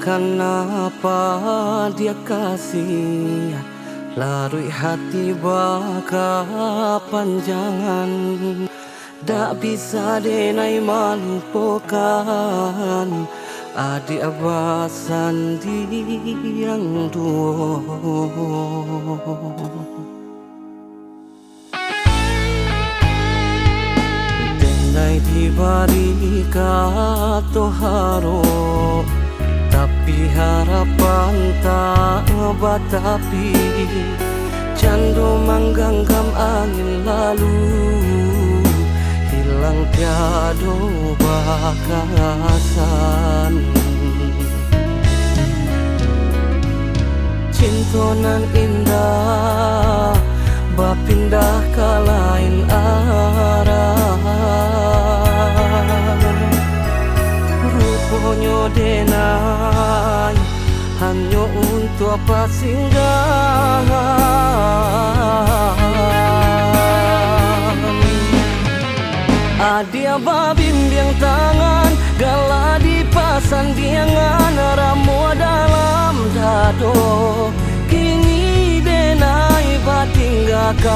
Kenapa dia kasih larui hati baka panjangan, dak bisa denai malupakan adik abasan yang dua. Denai dibari kata haro, tapi harapan tak batapi. Candu menggenggam angin lalu, hilang tiada bakasan. Cinta nan indah berpindah ke lain arah. Rupanya denai hanya untuk apa singgahan. Adia babimbiang tangan, gala dipasang diangan, ramu dalam dado. Kini denai batinggakan.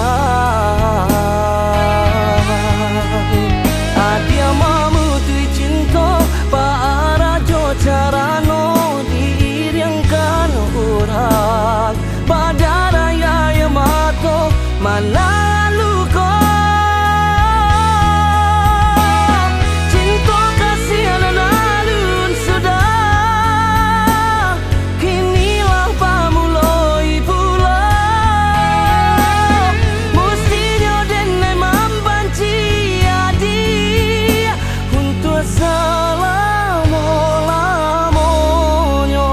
Adia mamu tui cinta, paarajo carano diiriangkan urang. Badaraya yamato mana luko. Cinta kasih alun-alun sudah, kinilah pamuloi pula. Mestinya denai membenci adik untuk selama-lamanya.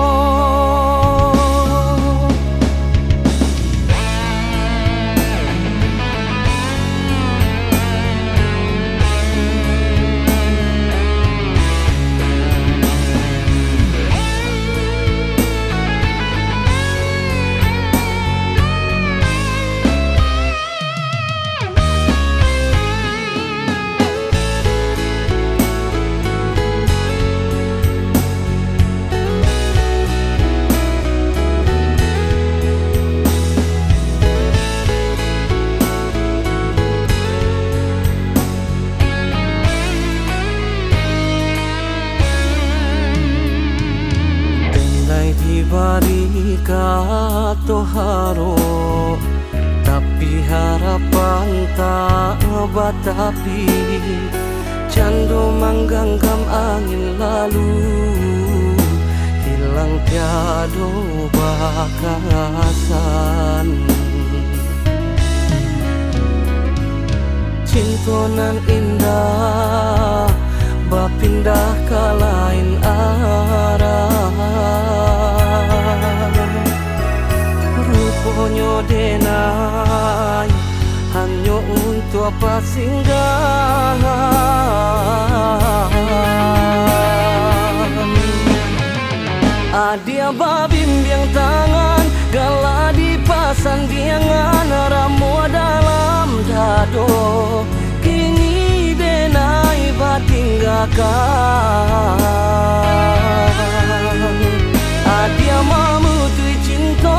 Dibari kata haro, tapi harapan tak batapi. Candu menggenggam angin lalu, hilang tiada bakasan. Cinta nan indah berpindah ke lain arah. Rupanya denai hanya untuk apa singgahan. Adia babimbiang tangan, gala dipasang diangan, ramu dalam dado. Kini denai batinggakan. Adia mamu tui cinta,